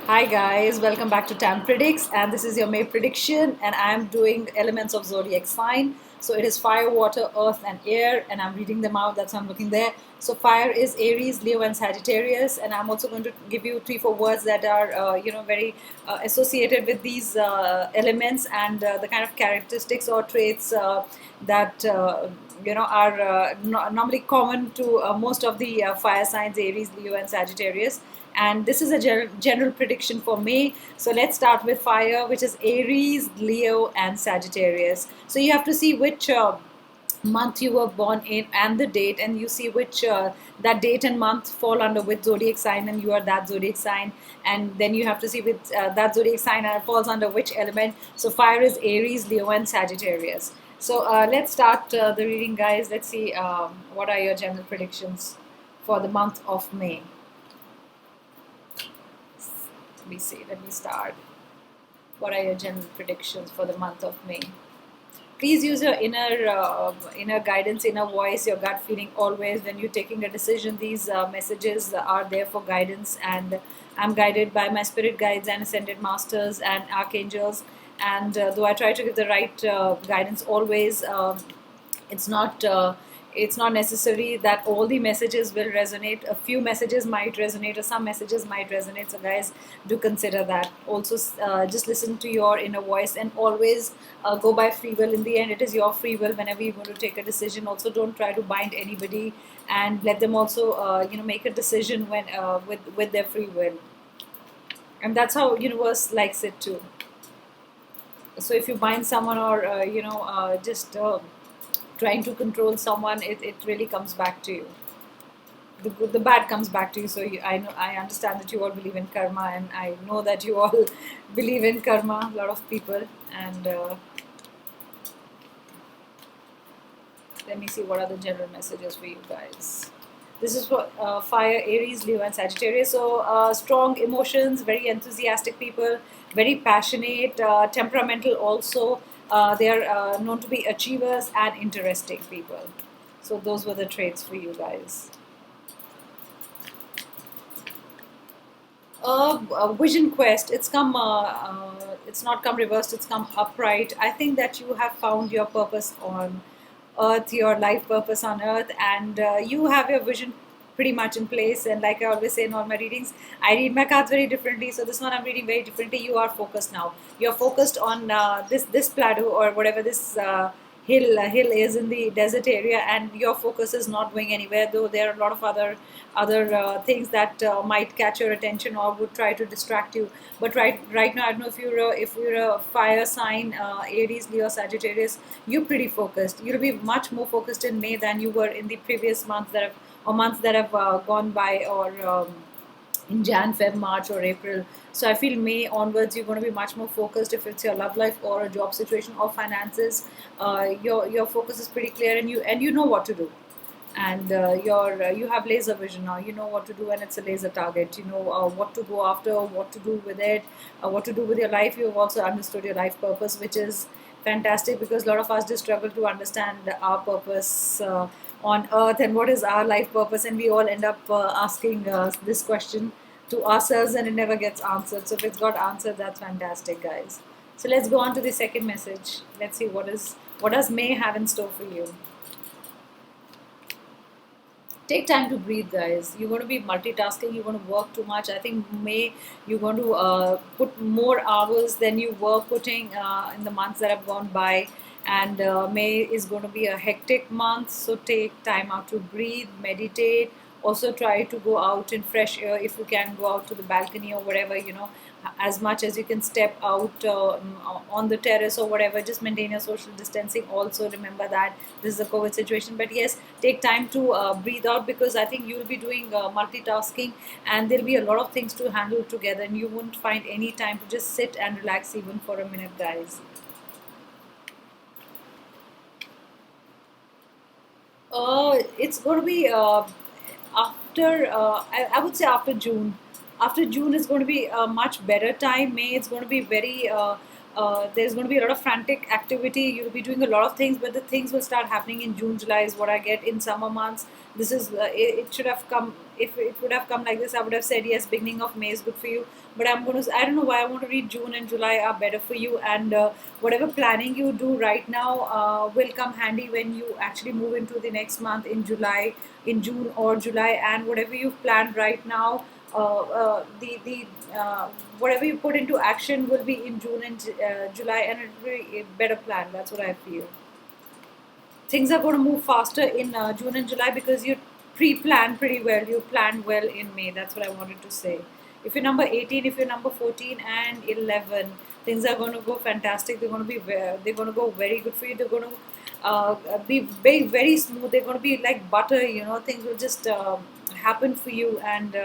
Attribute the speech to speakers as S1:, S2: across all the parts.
S1: Hi guys, welcome back to Tam Predicts, and this is your May prediction, and I'm doing elements of zodiac sign. So it is fire, water, earth, and air, and I'm reading them out. That's why I'm looking there. So fire is Aries, Leo, and Sagittarius, and I'm also going to give you three, four words that are very associated with these elements and the kind of characteristics or traits that are normally common to most of the fire signs: Aries, Leo, and Sagittarius. And this is a general prediction for May. So let's start with fire, which is Aries, Leo, and Sagittarius. So you have to see which month you were born in and the date, and you see which that date and month fall under which zodiac sign, and you are that zodiac sign. And then you have to see with that zodiac sign and it falls under which element. So fire is Aries, Leo, and Sagittarius. So let's start the reading, guys. Let's see what are your general predictions for the month of May. Let me see. Let me start. What are your general predictions for the month of May? Please use your inner guidance, inner voice, your gut feeling always when you're taking a decision. These messages are there for guidance, and I'm guided by my spirit guides and ascended masters and archangels. And though I try to give the right guidance always, it's not it's not necessary that all the messages will resonate. A few messages might resonate, or some messages might resonate. So guys, do consider that. Also, just listen to your inner voice, and always go by free will. In the end, it is your free will whenever you want to take a decision. Also, don't try to bind anybody, and let them also make a decision when with their free will. And that's how universe likes it too. So if you bind someone, or just trying to control someone, it really comes back to you. The bad comes back to you. So I understand that you all believe in karma, and I know that you all believe in karma, a lot of people. And let me see what are the general messages for you guys. This is for fire, Aries, Leo, and Sagittarius. So strong emotions, very enthusiastic people, very passionate, temperamental also. They are known to be achievers and interesting people. So those were the traits for you guys. Vision quest. It's not come reversed. It's come upright. I think that you have found your purpose on Earth, your life purpose on Earth, and you have your vision pretty much in place. And like I always say in all my readings, I read my cards very differently. So this one I'm reading very differently. You are focused now. You're focused on this plateau, or whatever this hill is in the desert area, and your focus is not going anywhere. Though there are a lot of other things that might catch your attention or would try to distract you. But right now, I don't know if you're a fire sign, Aries, Leo, Sagittarius, you're pretty focused. You'll be much more focused in May than you were in the previous months that have gone by, or in Jan, Feb, March, or April. So I feel May onwards, you're going to be much more focused. If it's your love life or a job situation or finances, your focus is pretty clear, and you know what to do. And you have laser vision now. You know what to do, and it's a laser target. You know what to go after, what to do with it, what to do with your life. You've also understood your life purpose, which is fantastic, because a lot of us just struggle to understand our purpose on earth, and what is our life purpose, and we all end up asking this question to ourselves, and it never gets answered. So if it's got answered, that's fantastic, guys. So let's go on to the second message. Let's see what does May have in store for you. Take time to breathe, guys. You're going to be multitasking, you're going to work too much. I think May, you're going to put more hours than you were putting in the months that have gone by. And May is going to be a hectic month, so take time out to breathe, meditate. Also try to go out in fresh air. If you can, go out to the balcony or whatever, as much as you can, step out on the terrace or whatever. Just maintain your social distancing. Also remember that this is a COVID situation, but yes, take time to breathe out, because I think you'll be doing multitasking, and there'll be a lot of things to handle together, and you won't find any time to just sit and relax even for a minute, guys. It's going to be after, I would say after June. After June is going to be a much better time. May, it's going to be very There's going to be a lot of frantic activity. You'll be doing a lot of things, but the things will start happening in June, July is what I get. In summer months, this is it should have come. If it would have come like this, I would have said yes. Beginning of May is good for you, but I don't know why I want to read June and July are better for you. And whatever planning you do right now will come handy when you actually move into the next month in July, in June or July, and whatever you've planned right now. The whatever you put into action will be in June and July, and it will be a better plan. That's what I feel. Things are going to move faster in June and July because you pre-planned pretty well. You planned well in May. That's what I wanted to say. If you're number 18, if you're number 14 and 11, things are going to go fantastic. They're going to be they're going to go very good for you. They're going to be very, very smooth. They're going to be like butter. Things will just happen for you, and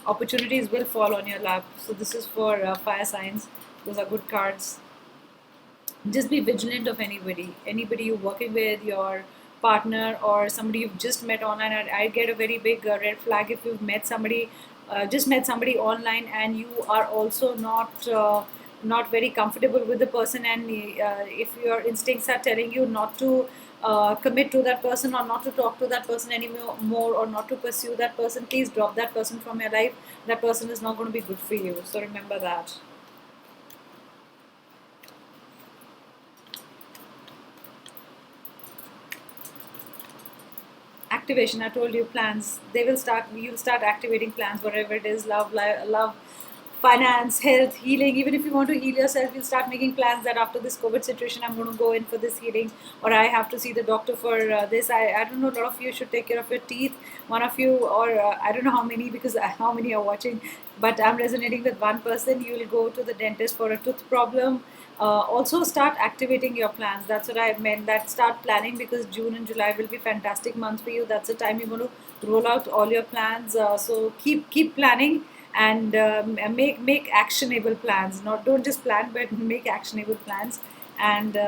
S1: opportunities will fall on your lap. So this is for fire signs. Those are good cards. Just be vigilant of anybody you're working with, your partner or somebody you've just met online. I get a very big red flag if you've met somebody, just met somebody online, and you are also not very comfortable with the person, and if your instincts are telling you not to commit to that person, or not to talk to that person anymore more, or not to pursue that person, please drop that person from your life. That person is not going to be good for you, so remember that. Activation, I told you, plans, they will start, you'll start activating plans, whatever it is, love, love, finance, health, healing. Even if you want to heal yourself, you'll start making plans that after this COVID situation, I'm going to go in for this healing, or I have to see the doctor for this. I don't know, a lot of you should take care of your teeth, one of you, or I don't know how many, because how many are watching, but I'm resonating with one person. You will go to the dentist for a tooth problem. Also start activating your plans. That's what I meant, that start planning, because June and July will be fantastic months for you. That's the time you're going to roll out all your plans. So keep planning, and make actionable plans. Not don't just plan, but make actionable plans, and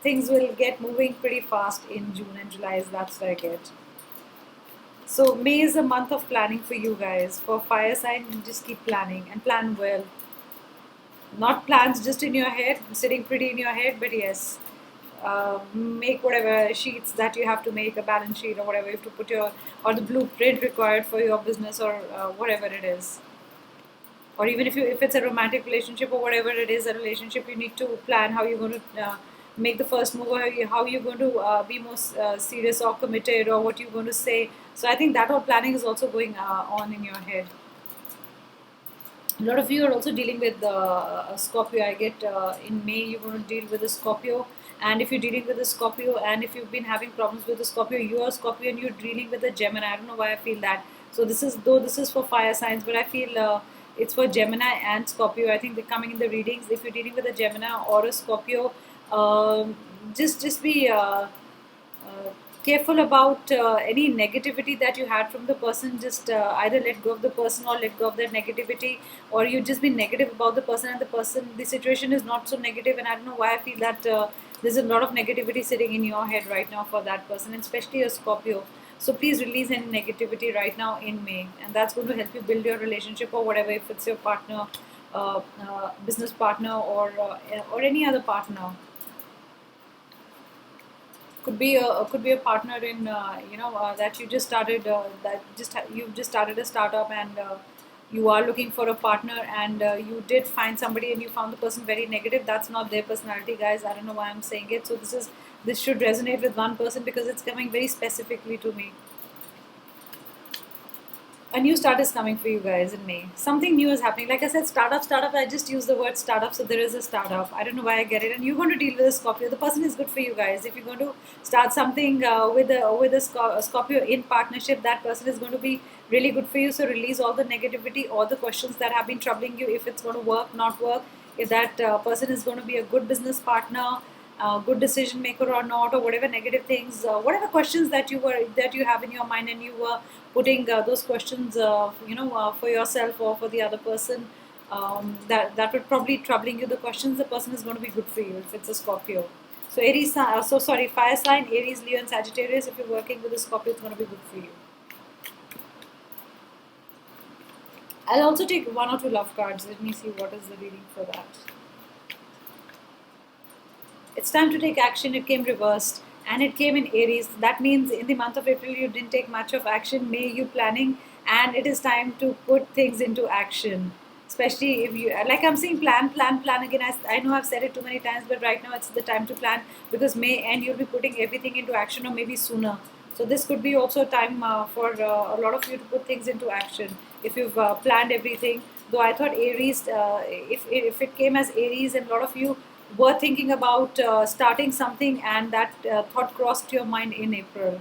S1: things will get moving pretty fast in June and July. That's what I get. So May is a month of planning for you guys. For fire sign, just keep planning and plan well. Not plans just in your head, sitting pretty in your head, but yes, make whatever sheets that you have to make, a balance sheet or whatever you have to put your, or the blueprint required for your business, or whatever it is. Or even if it's a romantic relationship, or whatever it is, a relationship, you need to plan how you're going to make the first move, or how you're going to be more serious or committed, or what you're going to say. So I think that whole planning is also going on in your head. A lot of you are also dealing with Scorpio. I get in May you're going to deal with a Scorpio, and if you're dealing with a Scorpio, and if you've been having problems with the Scorpio, you are Scorpio and you're dealing with a Gemini. I don't know why I feel that. So this is for fire signs, but I feel it's for Gemini and Scorpio. I think they're coming in the readings. If you're dealing with a Gemini or a Scorpio, just be careful about any negativity that you had from the person. Just either let go of the person, or let go of that negativity, or you just be negative about the person, and the situation is not so negative. And I don't know why I feel that there's a lot of negativity sitting in your head right now for that person, and especially a Scorpio. So please release any negativity right now in May, and that's going to help you build your relationship, or whatever, if it's your partner, business partner, or any other partner. Could be a partner in that you just started, you've just started a startup, and you are looking for a partner, and you did find somebody and you found the person very negative. That's not their personality, guys. I don't know why I'm saying it. So this should resonate with one person, because it's coming very specifically to me. A new start is coming for you guys in May. Something new is happening. Like I said, startup. I just use the word startup, so there is a startup. I don't know why I get it. And you're going to deal with a Scorpio. The person is good for you guys. If you're going to start something with a Scorpio in partnership, that person is going to be really good for you. So release all the negativity, all the questions that have been troubling you. If it's going to work, not work. If that person is going to be a good business partner, good decision maker or not, or whatever negative things, whatever questions that you have in your mind, and you were putting those questions, for yourself or for the other person, that would probably troubling you. The questions, the person is going to be good for you if it's a Scorpio. So fire sign, Aries, Leo, and Sagittarius. If you're working with a Scorpio, it's going to be good for you. I'll also take one or two love cards. Let me see what is the reading for that. It's time to take action. It came reversed and it came in Aries. That means in the month of April you didn't take much of action. May you planning, and it is time to put things into action. Especially if you, like I'm saying, plan, plan, plan again. I know I've said it too many times, but right now it's the time to plan, because May end you'll be putting everything into action, or maybe sooner. So this could be also time for a lot of you to put things into action if you've planned everything. Though I thought Aries, if it came as Aries, and a lot of you were thinking about starting something, and that thought crossed your mind in April.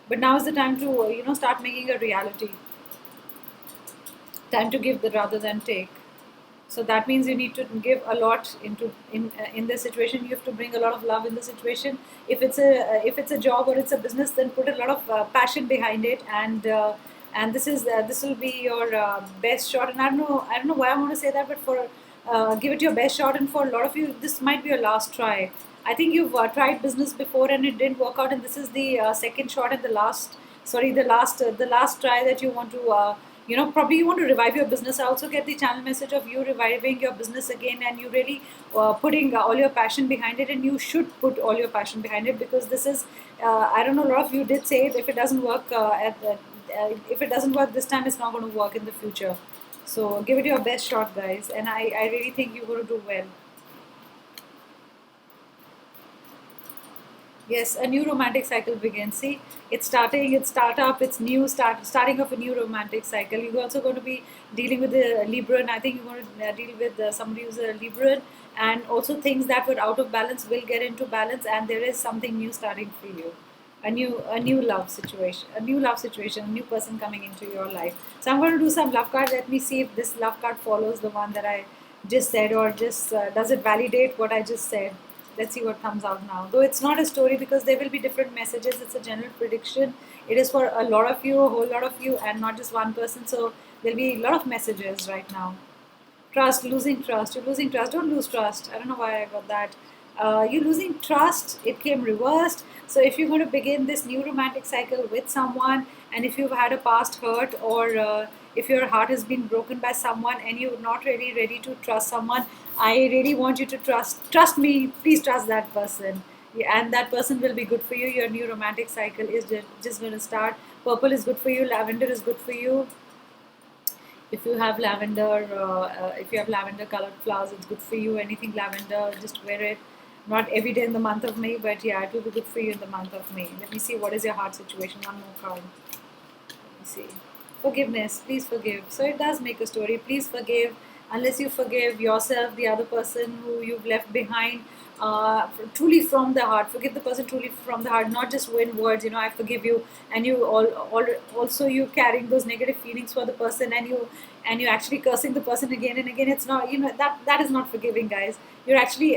S1: But now is the time to start making a reality. Time to give the rather than take. So that means you need to give a lot into in this situation. You have to bring a lot of love in the situation. If it's a job or it's a business, then put a lot of passion behind it, and this will be your best shot. And I don't know why I want to say that, but for give it your best shot. And for a lot of you, this might be your last try. I think you've tried business before and it didn't work out, and this is the second shot and the last. Sorry, the last try that you want to. Probably you want to revive your business. I also get the channel message of you reviving your business again, and you really putting all your passion behind it, and you should put all your passion behind it, because this is I don't know, a lot of you did say it, if it doesn't work if it doesn't work this time, it's not going to work in the future. So give it your best shot, guys, and I really think you're going to do well. Yes, a new romantic cycle begins. See, it's starting, it's startup, it's new starting of a new romantic cycle. You're also going to be dealing with the Libran. I think you're going to deal with somebody who's a Libran, and also things that were out of balance will get into balance, and there is something new starting for you. A new love situation, a new person coming into your life. So I'm going to do some love card. Let me see if this love card follows the one that I just said, or just does it validate what I just said. Let's see what comes out now. Though it's not a story, because there will be different messages. It's a general prediction. It is for a lot of you, a whole lot of you, and not just one person. So there'll be a lot of messages right now. Trust, losing trust. You're losing trust. Don't lose trust. I don't know why I got that. You're losing trust. It came reversed. So if you're going to begin this new romantic cycle with someone, and if you've had a past hurt, or if your heart has been broken by someone and you're not really ready to trust someone, I really want you to trust me. Please trust that person. Yeah, and that person will be good for you. Your new romantic cycle is just going to start. Purple is good for you. Lavender is good for you. If you have lavender colored flowers, it's good for you. Anything lavender, just wear it. Not every day in the month of May, but yeah, it will be good for you in the month of May. Let me see, what is your heart situation. One more card. Let me see. Forgiveness. Please forgive. So it does make a story. Please forgive. Unless you forgive yourself, the other person who you've left behind, truly from the heart. Forgive the person truly from the heart, not just in words. I forgive you, and also you carrying those negative feelings for the person, and you actually cursing the person again and again. It's not, that is not forgiving, guys. You're actually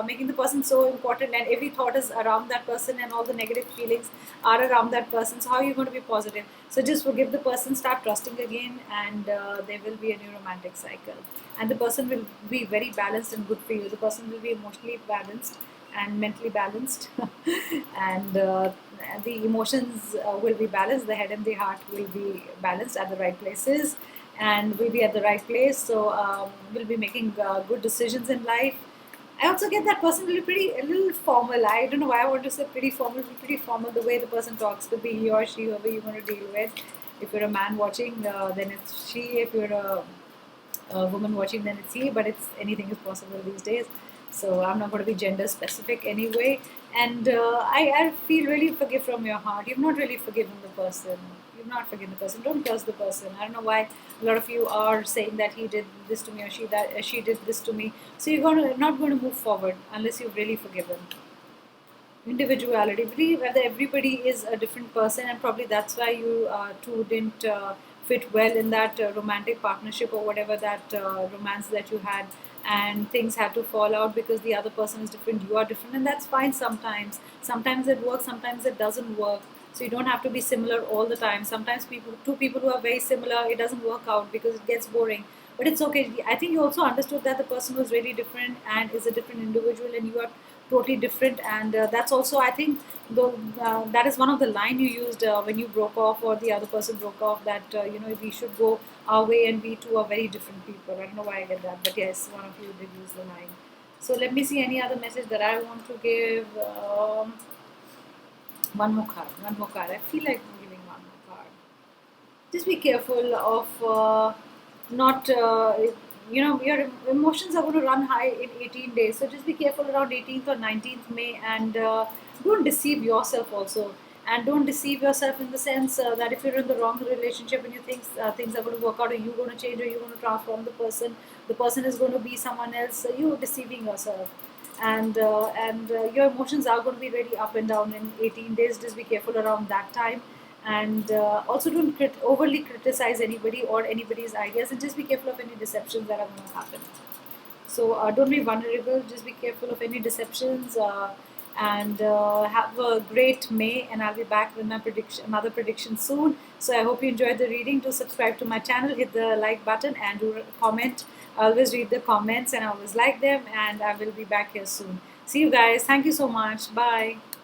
S1: making the person so important, and every thought is around that person, and all the negative feelings are around that person. So how are you going to be positive? So just forgive the person, start trusting again, and there will be a new romantic cycle, and the person will be very balanced and good for you. The person will be emotionally balanced and mentally balanced, and the emotions will be balanced. The head and the heart will be balanced at the right places, and will be at the right place. So we'll be making good decisions in life. I also get that person will be a little formal. I don't know why I want to say pretty formal. Be pretty formal. The way the person talks could be he or she, whoever you want to deal with. If you're a man watching, then it's she. If you're a woman watching, then it's he. But it's anything is possible these days. So I'm not going to be gender specific anyway. And I feel really forgive from your heart. You've not really forgiven the person. You've not forgiven the person. Don't curse the person. I don't know why a lot of you are saying that he did this to me, or she did this to me. So you're not going to move forward unless you've really forgiven. Individuality. Believe that everybody is a different person, and probably that's why you two didn't fit well in that romantic partnership, or whatever that romance that you had, and things had to fall out because the other person is different, you are different, and that's fine. Sometimes it works, sometimes it doesn't work. So you don't have to be similar all the time. Sometimes two people who are very similar, it doesn't work out because it gets boring. But it's okay. I think you also understood that the person was really different and is a different individual, and you are totally different. And that's also, I think, that is one of the line you used when you broke off, or the other person broke off, that we should go our way and we two are very different people. I don't know why I get that, but yes, one of you did use the line. So let me see any other message that I want to give. One more card, one more card. I feel like giving one more card. Just be careful of not your emotions are going to run high in 18 days, so just be careful around 18th or 19th May. And don't deceive yourself also. And don't deceive yourself in the sense that if you're in the wrong relationship and you think things are going to work out, or you're going to change, or you're going to transform the person is going to be someone else, you're deceiving yourself. And your emotions are going to be really up and down in 18 days. Just be careful around that time. And also don't overly criticize anybody or anybody's ideas, and just be careful of any deceptions that are going to happen. So don't be vulnerable, just be careful of any deceptions. And have a great May, and I'll be back with my prediction, another prediction soon. So I hope you enjoyed the reading. Do subscribe to my channel, hit the like button, and do comment. I always read the comments and I always like them, and I will be back here soon. See you guys. Thank you so much. Bye.